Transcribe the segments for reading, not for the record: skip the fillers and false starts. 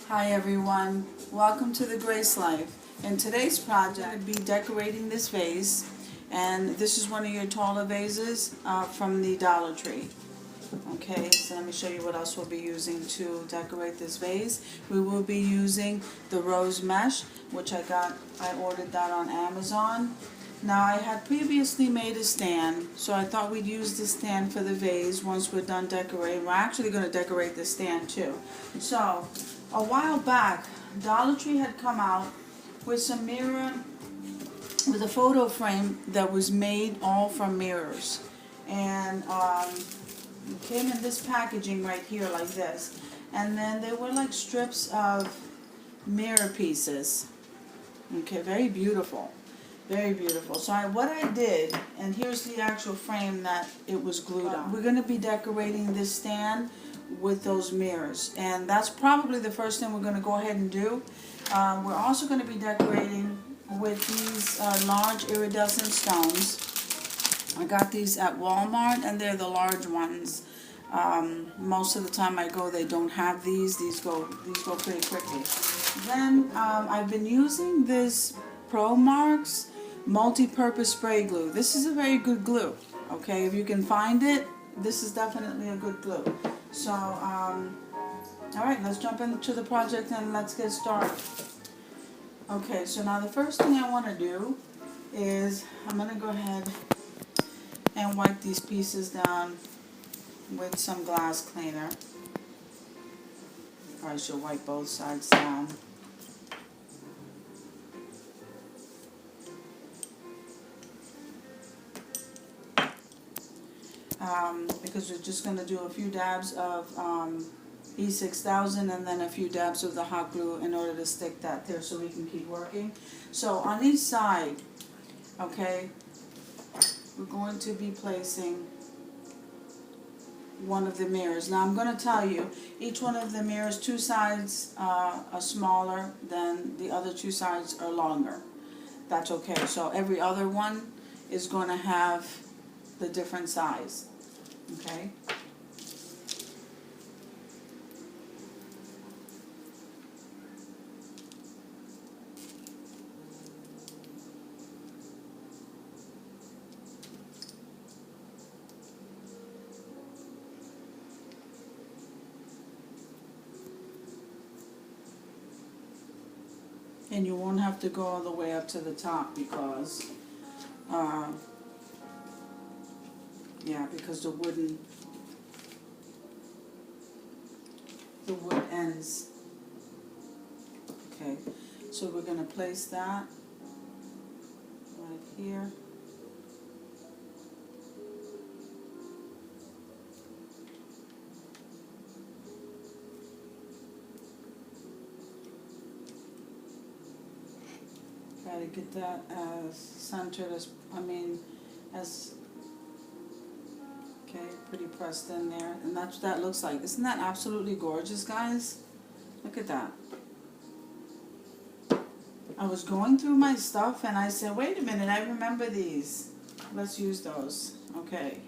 Hi everyone, welcome to the Grace Life. In today's project, I'll be decorating this vase, and this is one of your taller vases from the Dollar Tree. Okay, so let me show you what else we'll be using to decorate this vase. We will be using the rose mesh, which I ordered that on Amazon. Now I had previously made a stand, so I thought we'd use the stand for the vase once we're done decorating. We're actually going to decorate the stand too. So, a while back, Dollar Tree had come out with some with a photo frame that was made all from mirrors. And it came in this packaging right here like this. And then there were like strips of mirror pieces. Okay, very beautiful. Very beautiful. So what I did, and here's the actual frame that it was glued on. We're going to be decorating this stand with those mirrors, and that's probably the first thing we're going to go ahead and do. We're also going to be decorating with these large iridescent stones. I got these at Walmart, and they're the large ones. Most of the time I go, they don't have these. These go pretty quickly. Then I've been using this Proverbs multi-purpose spray glue. This is a very good glue. Okay, if you can find it, this is definitely a good glue. So, alright, let's jump into the project and let's get started. Okay, so now the first thing I want to do is I'm going to go ahead and wipe these pieces down with some glass cleaner. Or I should wipe both sides down. Because we're just going to do a few dabs of E6000 and then a few dabs of the hot glue in order to stick that there so we can keep working. So on each side, okay, we're going to be placing one of the mirrors. Now I'm going to tell you, each one of the mirrors, two sides are smaller than the other two sides are longer. That's okay. So every other one is going to have the different size. Okay. And you won't have to go all the way up to the top because because the wood ends. Okay, so we're going to place that right here. Try to get that as centered as, okay, pretty pressed in there, and that's what that looks like. Isn't that absolutely gorgeous, guys? Look at that. I was going through my stuff and I said, wait a minute, I remember these. Let's use those. Okay.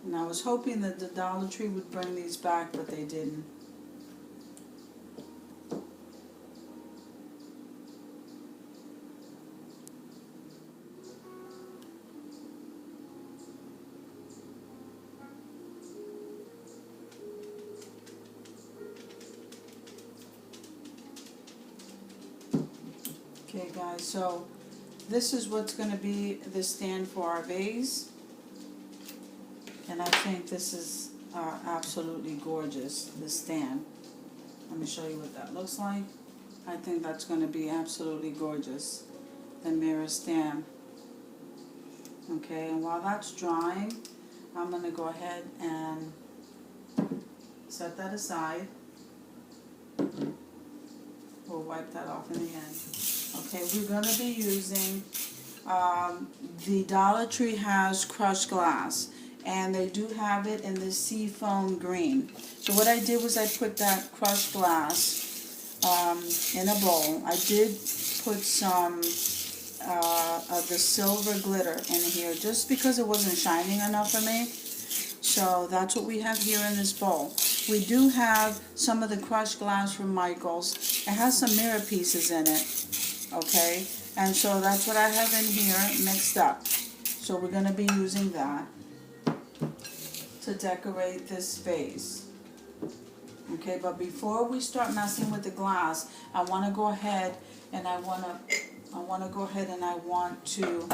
And I was hoping that the Dollar Tree would bring these back, but they didn't. Okay guys, so this is what's going to be the stand for our vase. And I think this is absolutely gorgeous, this stand. Let me show you what that looks like. I think that's going to be absolutely gorgeous, the mirror stand. Okay, and while that's drying, I'm going to go ahead and set that aside. We'll wipe that off in the end. Okay, we're going to be using, the Dollar Tree has crushed glass, and they do have it in the seafoam green. So what I did was I put that crushed glass in a bowl. I did put some of the silver glitter in here just because it wasn't shining enough for me. So that's what we have here in this bowl. We do have some of the crushed glass from Michael's. It has some mirror pieces in it, okay? And so that's what I have in here mixed up. So we're going to be using that to decorate this vase. Okay, but before we start messing with the glass, I want to go ahead and I want to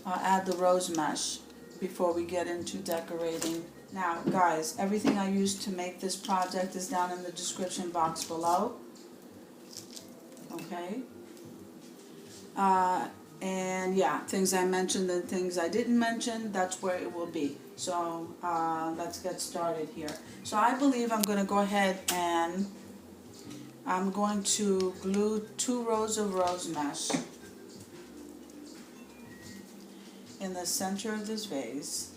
add the rose mesh before we get into decorating. Now, guys, everything I used to make this project is down in the description box below. Okay. And yeah, things I mentioned and things I didn't mention, that's where it will be. So let's get started here. So I believe I'm going to go ahead and I'm going to glue 2 rows of rose mesh in the center of this vase.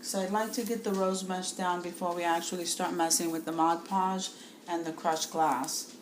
So I'd like to get the rose mesh down before we actually start messing with the Mod Podge and the crushed glass.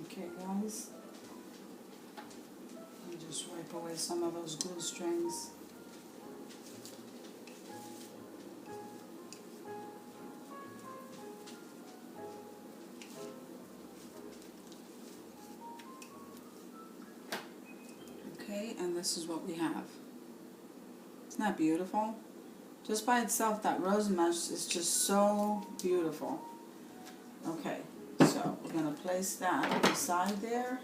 Okay, guys, let me just wipe away some of those glue strings. Okay, and this is what we have. Isn't that beautiful? Just by itself, that rose mesh is just so beautiful. Okay, so we're going to place that beside there.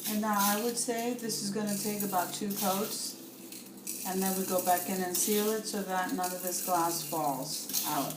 And now I would say this is going to take about 2 coats, and then we go back in and seal it so that none of this glass falls out.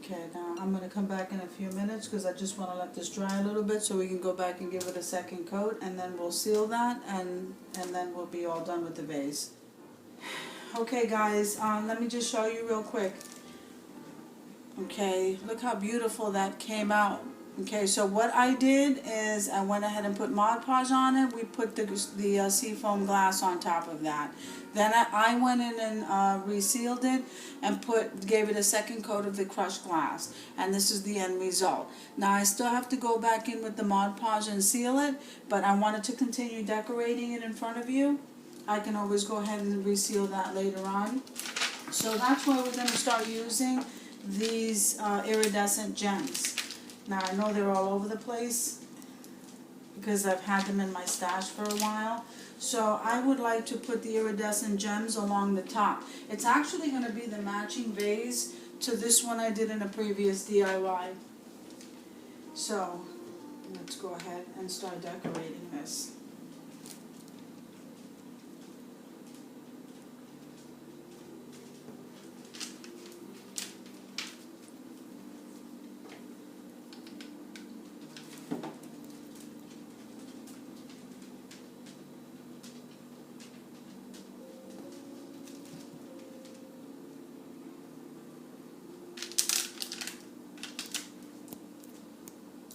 Okay, now I'm gonna come back in a few minutes because I just wanna let this dry a little bit so we can go back and give it a second coat, and then we'll seal that, and then we'll be all done with the vase. Okay guys, let me just show you real quick. Okay, look how beautiful that came out. Okay, so what I did is I went ahead and put Mod Podge on it. We put the seafoam glass on top of that. Then I went in and resealed it and gave it a second coat of the crushed glass. And this is the end result. Now I still have to go back in with the Mod Podge and seal it, but I wanted to continue decorating it in front of you. I can always go ahead and reseal that later on. So that's why we're going to start using these iridescent gems. Now I know they're all over the place because I've had them in my stash for a while. So I would like to put the iridescent gems along the top. It's actually going to be the matching vase to this one I did in a previous DIY. So let's go ahead and start decorating this.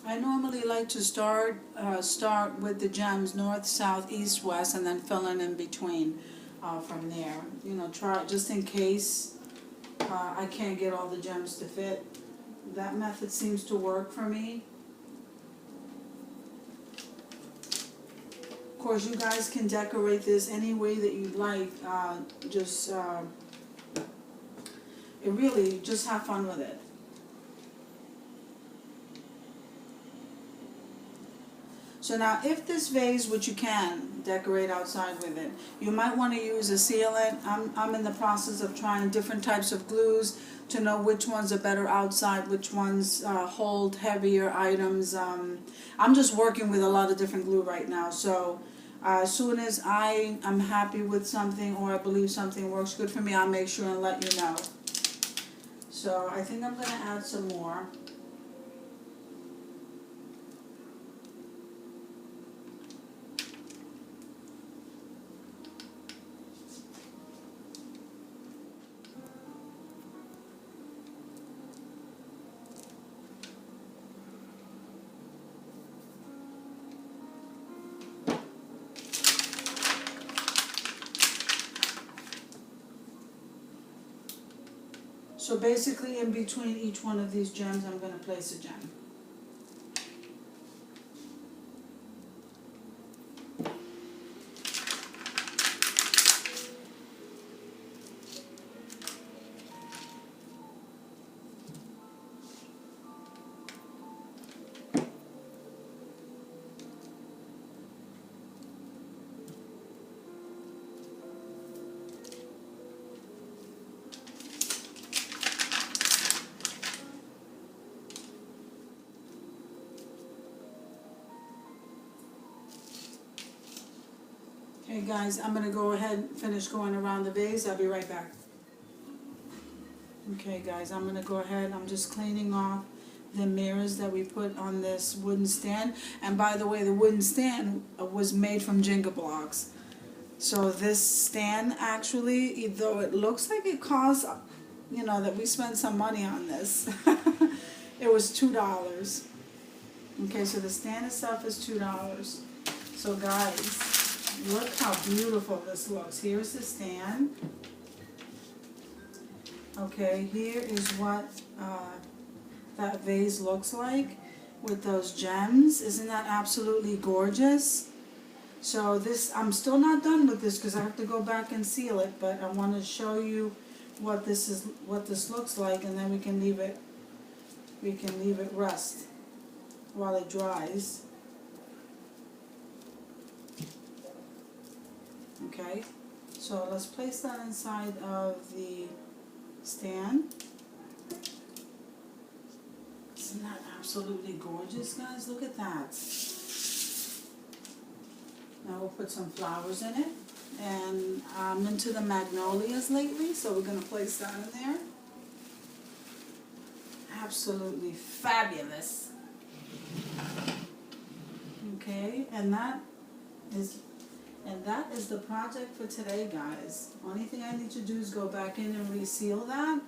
I normally like to start with the gems north, south, east, west, and then fill in between from there. You know, try just in case I can't get all the gems to fit. That method seems to work for me. Of course, you guys can decorate this any way that you'd like. Really, just have fun with it. So now if this vase, which you can decorate outside with it, you might want to use a sealant. I'm in the process of trying different types of glues to know which ones are better outside, which ones hold heavier items. I'm just working with a lot of different glue right now, so as soon as I am happy with something or I believe something works good for me, I'll make sure and let you know. So I think I'm going to add some more. So basically in between each one of these gems I'm going to place a gem. Okay guys, I'm going to go ahead and finish going around the vase. I'll be right back. Okay guys, I'm going to go ahead. I'm just cleaning off the mirrors that we put on this wooden stand. And by the way, the wooden stand was made from Jenga blocks. So this stand actually, though it looks like it costs, you know, that we spent some money on this, it was $2. Okay, so the stand itself is $2. So guys, look how beautiful this looks. Here's the stand. Okay, here is what that vase looks like with those gems. Isn't that absolutely gorgeous? So this, I'm still not done with this because I have to go back and seal it, but I want to show you what this looks like, and then we can leave it rest while it dries. Okay, so let's place that inside of the stand. Isn't that absolutely gorgeous, guys? Look at that. Now we'll put some flowers in it. And I'm into the magnolias lately, so we're going to place that in there. absolutely fabulous. Okay, and that is the project for today, guys. Only thing I need to do is go back in and reseal that.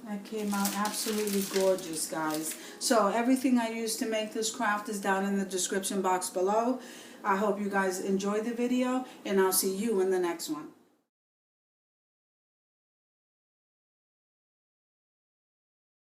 That came out absolutely gorgeous, guys. So everything I used to make this craft is down in the description box below. I hope you guys enjoyed the video, and I'll see you in the next one.